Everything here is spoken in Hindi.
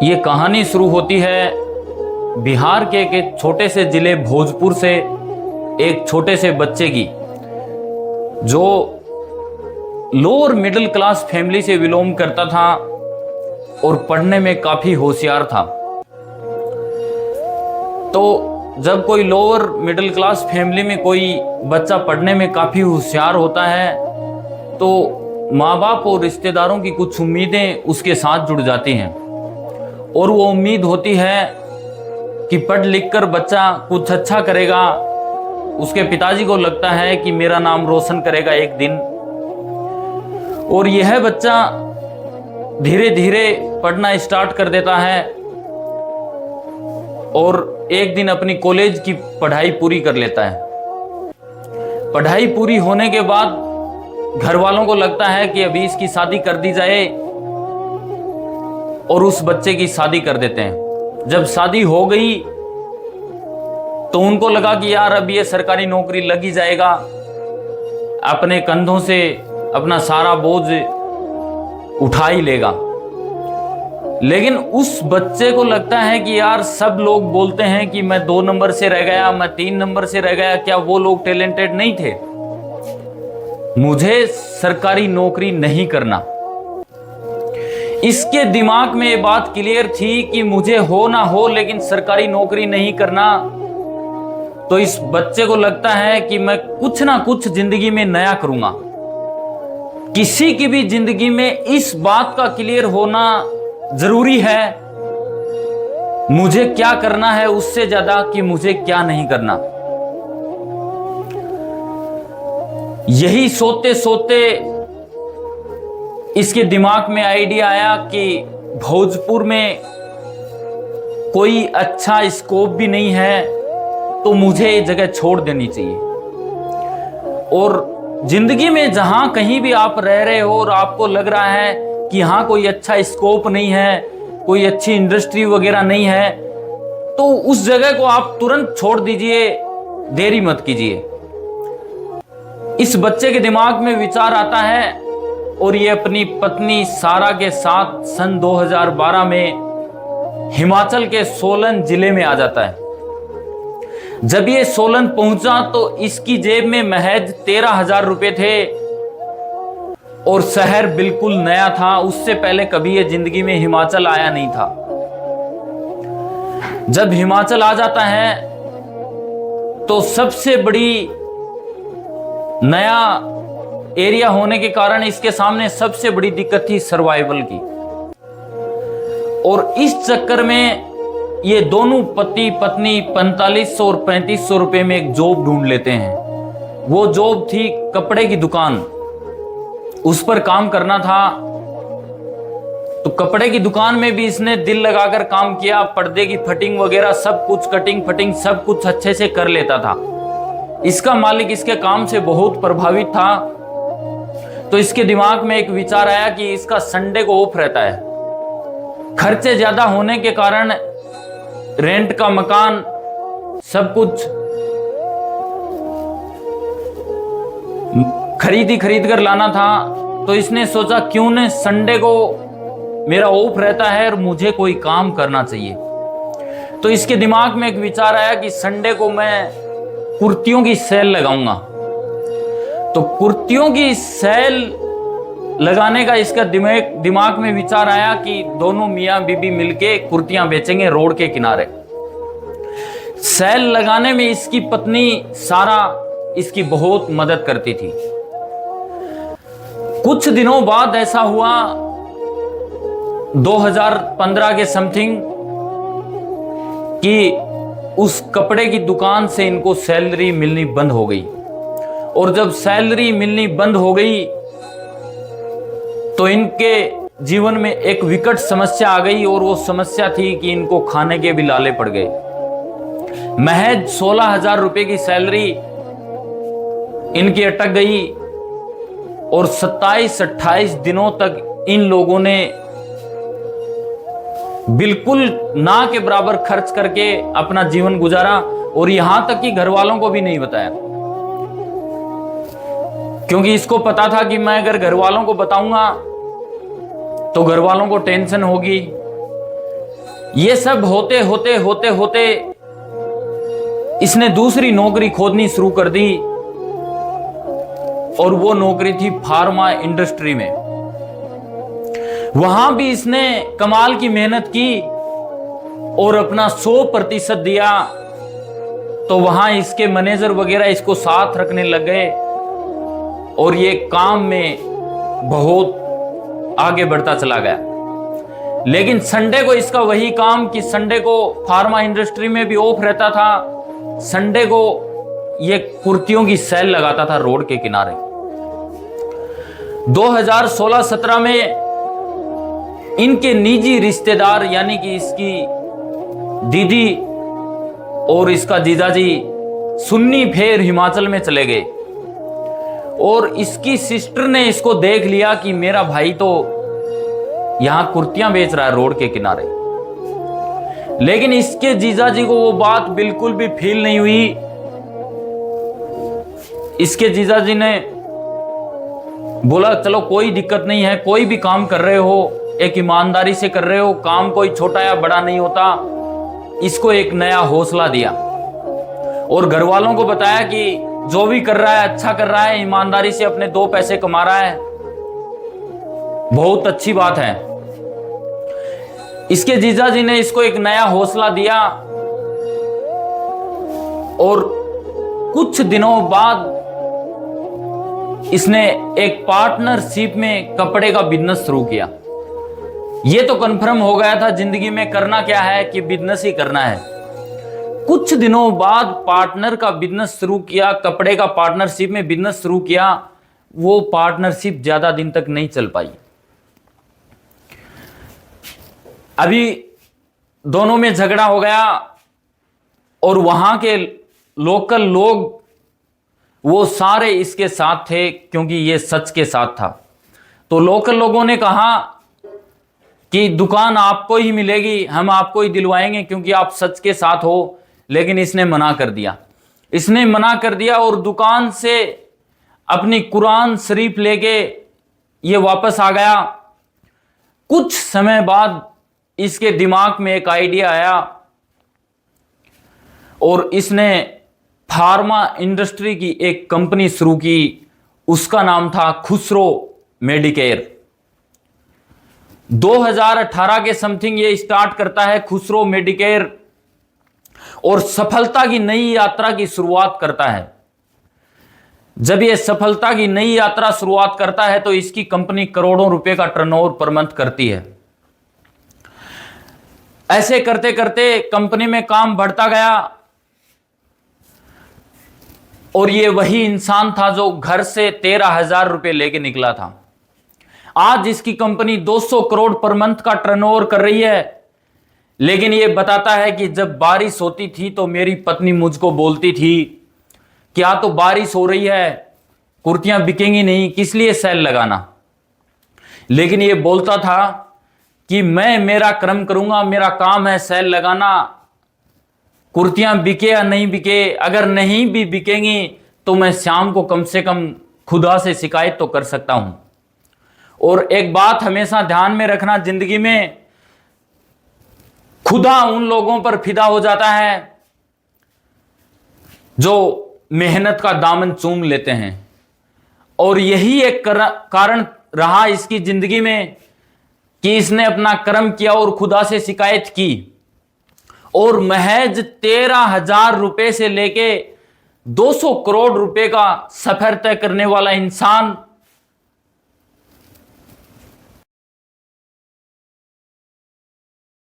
ये कहानी शुरू होती है बिहार के एक छोटे से जिले भोजपुर से एक छोटे से बच्चे की, जो लोअर मिडिल क्लास फैमिली से बिलोंग करता था और पढ़ने में काफी होशियार था। तो जब कोई लोअर मिडिल क्लास फैमिली में कोई बच्चा पढ़ने में काफी होशियार होता है तो माँ बाप और रिश्तेदारों की कुछ उम्मीदें उसके साथ जुड़ जाती हैं, और वो उम्मीद होती है कि पढ़ लिख कर बच्चा कुछ अच्छा करेगा। उसके पिताजी को लगता है कि मेरा नाम रोशन करेगा एक दिन, और यह बच्चा धीरे धीरे पढ़ना स्टार्ट कर देता है और एक दिन अपनी कॉलेज की पढ़ाई पूरी कर लेता है। पढ़ाई पूरी होने के बाद घर वालों को लगता है कि अभी इसकी शादी कर दी जाए, और उस बच्चे की शादी कर देते हैं। जब शादी हो गई तो उनको लगा कि यार अब ये सरकारी नौकरी लग ही जाएगा, अपने कंधों से अपना सारा बोझ उठा ही लेगा। लेकिन उस बच्चे को लगता है कि यार सब लोग बोलते हैं कि मैं 2 नंबर से रह गया, मैं 3 नंबर से रह गया, क्या वो लोग टैलेंटेड नहीं थे? मुझे सरकारी नौकरी नहीं करना। इसके दिमाग में ये बात क्लियर थी कि मुझे हो ना हो लेकिन सरकारी नौकरी नहीं करना। तो इस बच्चे को लगता है कि मैं कुछ ना कुछ जिंदगी में नया करूंगा। किसी की भी जिंदगी में इस बात का क्लियर होना जरूरी है, मुझे क्या करना है उससे ज्यादा कि मुझे क्या नहीं करना। यही सोते सोते इसके दिमाग में आइडिया आया कि भोजपुर में कोई अच्छा स्कोप भी नहीं है, तो मुझे ये जगह छोड़ देनी चाहिए। और जिंदगी में जहां कहीं भी आप रह रहे हो और आपको लग रहा है कि यहाँ कोई अच्छा स्कोप नहीं है, कोई अच्छी इंडस्ट्री वगैरह नहीं है, तो उस जगह को आप तुरंत छोड़ दीजिए, देरी मत कीजिए। इस बच्चे के दिमाग में विचार आता है और ये अपनी पत्नी सारा के साथ सन 2012 में हिमाचल के सोलन जिले में आ जाता है। जब ये सोलन पहुंचा तो इसकी जेब में महज 13,000 रुपए थे और शहर बिल्कुल नया था। उससे पहले कभी ये जिंदगी में हिमाचल आया नहीं था। जब हिमाचल आ जाता है तो सबसे बड़ी नया एरिया होने के कारण इसके सामने सबसे बड़ी दिक्कत थी सर्वाइवल की। और इस चक्कर में ये दोनों पति पत्नी 4500 और 3500 रुपए में एक जॉब ढूंढ लेते हैं। वो जॉब थी कपड़े की दुकान, उस पर काम करना था। तो कपड़े की दुकान में भी इसने दिल लगाकर काम किया। पर्दे की फिटिंग वगैरह सब कुछ, कटिंग फिटिंग सब कुछ अच्छे से कर लेता था। इसका मालिक इसके काम से बहुत प्रभावित था। तो इसके दिमाग में एक विचार आया कि इसका संडे को ऑफ रहता है। खर्चे ज्यादा होने के कारण रेंट का मकान सब कुछ खरीद कर लाना था। तो इसने सोचा क्यों न संडे को मेरा ऑफ रहता है और मुझे कोई काम करना चाहिए। तो इसके दिमाग में एक विचार आया कि संडे को मैं कुर्तियों की सेल लगाऊंगा। तो कुर्तियों की सेल लगाने का इसका दिमाग में विचार आया कि दोनों मियां बीबी मिलके कुर्तियां बेचेंगे रोड के किनारे। सेल लगाने में इसकी पत्नी सारा इसकी बहुत मदद करती थी। कुछ दिनों बाद ऐसा हुआ 2015 के समथिंग कि उस कपड़े की दुकान से इनको सैलरी मिलनी बंद हो गई। और जब सैलरी मिलनी बंद हो गई तो इनके जीवन में एक विकट समस्या आ गई, और वो समस्या थी कि इनको खाने के भी लाले पड़ गए। महज 16,000 रुपए की सैलरी इनकी अटक गई और 27-28 दिनों तक इन लोगों ने बिल्कुल ना के बराबर खर्च करके अपना जीवन गुजारा, और यहां तक कि घर वालों को भी नहीं बताया। क्योंकि इसको पता था कि मैं अगर घर वालों को बताऊंगा तो घर वालों को टेंशन होगी, ये सब होते होते होते होते इसने दूसरी नौकरी खोदनी शुरू कर दी, और वो नौकरी थी फार्मा इंडस्ट्री में। वहां भी इसने कमाल की मेहनत की और अपना 100% दिया, तो वहां इसके मैनेजर वगैरह इसको साथ रखने लग गए और ये काम में बहुत आगे बढ़ता चला गया। लेकिन संडे को इसका वही काम कि संडे को फार्मा इंडस्ट्री में भी ऑफ रहता था, संडे को ये कुर्तियों की सेल लगाता था रोड के किनारे। 2016-17 में इनके निजी रिश्तेदार यानी कि इसकी दीदी और इसका जीजाजी सुन्नी फेर हिमाचल में चले गए, और इसकी सिस्टर ने इसको देख लिया कि मेरा भाई तो यहां कुर्तियां बेच रहा है रोड के किनारे। लेकिन इसके जीजाजी को वो बात बिल्कुल भी फील नहीं हुई। इसके जीजाजी ने बोला चलो कोई दिक्कत नहीं है, कोई भी काम कर रहे हो एक ईमानदारी से कर रहे हो, काम कोई छोटा या बड़ा नहीं होता। इसको एक नया हौसला दिया और घर वालों को बताया कि जो भी कर रहा है अच्छा कर रहा है, ईमानदारी से अपने 2 पैसे कमा रहा है, बहुत अच्छी बात है। इसके जीजाजी ने इसको एक नया हौसला दिया और कुछ दिनों बाद इसने एक पार्टनरशिप में कपड़े का बिजनेस शुरू किया। यह तो कंफर्म हो गया था जिंदगी में करना क्या है कि बिजनेस ही करना है। कुछ दिनों बाद पार्टनर का बिजनेस शुरू किया, कपड़े का पार्टनरशिप में बिजनेस शुरू किया। वो पार्टनरशिप ज्यादा दिन तक नहीं चल पाई। अभी दोनों में झगड़ा हो गया और वहां के लोकल लोग वो सारे इसके साथ थे क्योंकि ये सच के साथ था। तो लोकल लोगों ने कहा कि दुकान आपको ही मिलेगी, हम आपको ही दिलवाएंगे क्योंकि आप सच के साथ हो। लेकिन इसने मना कर दिया। इसने मना कर दिया और दुकान से अपनी कुरान शरीफ लेके ये वापस आ गया। कुछ समय बाद इसके दिमाग में एक आइडिया आया और इसने फार्मा इंडस्ट्री की एक कंपनी शुरू की। उसका नाम था खुसरो मेडिकेयर। 2018 के समथिंग ये स्टार्ट करता है खुसरो मेडिकेयर और सफलता की नई यात्रा की शुरुआत करता है। जब ये सफलता की नई यात्रा शुरुआत करता है तो इसकी कंपनी करोड़ों रुपए का टर्नओवर पर मंथ करती है। ऐसे करते करते कंपनी में काम बढ़ता गया और ये वही इंसान था जो घर से 13,000 रुपए लेके निकला था। आज इसकी कंपनी 200 करोड़ पर मंथ का टर्नओवर कर रही है। लेकिन ये बताता है कि जब बारिश होती थी तो मेरी पत्नी मुझको बोलती थी क्या तो बारिश हो रही है, कुर्तियां बिकेंगी नहीं, किस लिए सेल लगाना। लेकिन ये बोलता था कि मैं मेरा कर्म करूंगा, मेरा काम है सेल लगाना, कुर्तियां बिके या नहीं बिके, अगर नहीं भी बिकेंगी तो मैं शाम को कम से कम खुदा से शिकायत तो कर सकता हूं। और एक बात हमेशा ध्यान में रखना, जिंदगी में खुदा उन लोगों पर फिदा हो जाता है जो मेहनत का दामन चूम लेते हैं। और यही एक कारण रहा इसकी जिंदगी में कि इसने अपना कर्म किया और खुदा से शिकायत की और महज 13,000 रुपए से लेके 200 करोड़ रुपए का सफर तय करने वाला इंसान